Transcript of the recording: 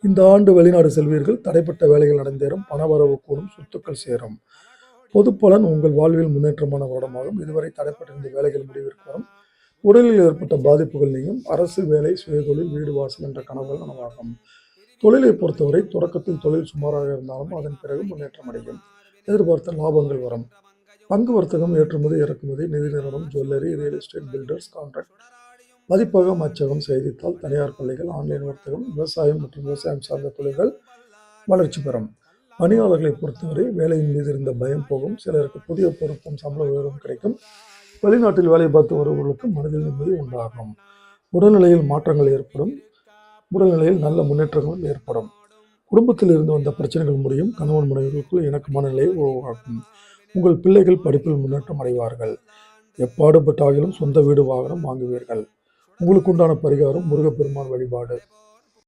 இந்த ஆண்டு வெளிநாடு செல்வீர்கள். தடைப்பட்ட வேலைகள் நடந்தேறும். பணவரவு கூடும். சொத்துக்கள் சேரும். பொதுப்பலன் உங்கள் வாழ்வில் முன்னேற்றமான வருடமாகும். இதுவரை தடைப்பட்டிருந்த வேலைகள் முடிவிற்கு வரும். உடலில் ஏற்பட்ட பாதிப்புகள் நீங்கும். அரசு வேலை, சுயதொழில், வீடு வாசல் என்ற கனவுகள் நனவாகும். தொழிலை பொறுத்தவரை தொடக்கத்தில் தொழில் சுமாராக இருந்தாலும் அதன் பிறகு முன்னேற்றம் அடையும். எதிர்பார்த்த லாபங்கள் வரும். பங்கு வர்த்தகம், ஏற்றுமதி, இறக்குமதி, நிதி நிறுவனம், jewellery, real estate, builders, contract, பதிப்பகம், அச்சகம், செய்தித்தாள், தனியார் பள்ளிகள், ஆன்லைன் வர்த்தகம், விவசாயம் மற்றும் விவசாயம் சார்ந்த தொழில்கள் வளர்ச்சி பெறும். பணியாளர்களை பொறுத்தவரை வேலையின் மீது இருந்த பயம் போகும். சிலருக்கு புதிய பொருத்தம், சம்பள உயர்வும் கிடைக்கும். வெளிநாட்டில் வேலை பார்த்து வருபவர்களுக்கு மனதில் நிம்மதி உண்டாகும். உடல்நிலையில் மாற்றங்கள் ஏற்படும். உடல்நிலையில் நல்ல முன்னேற்றங்களும் ஏற்படும். குடும்பத்தில் இருந்து வந்த பிரச்சனைகள் முடியும். கணவன் மனைவிகளுக்குள் இணக்கமான நிலையை உருவாக்கும். உங்கள் பிள்ளைகள் படிப்பில் முன்னேற்றம் அடைவார்கள். எப்பாடுபட்டாகிலும் சொந்த வீடு வாகனம் வாங்குவீர்கள். உங்களுக்கு உண்டான பரிகாரம் முருகப்பெருமான் வழிபாடு.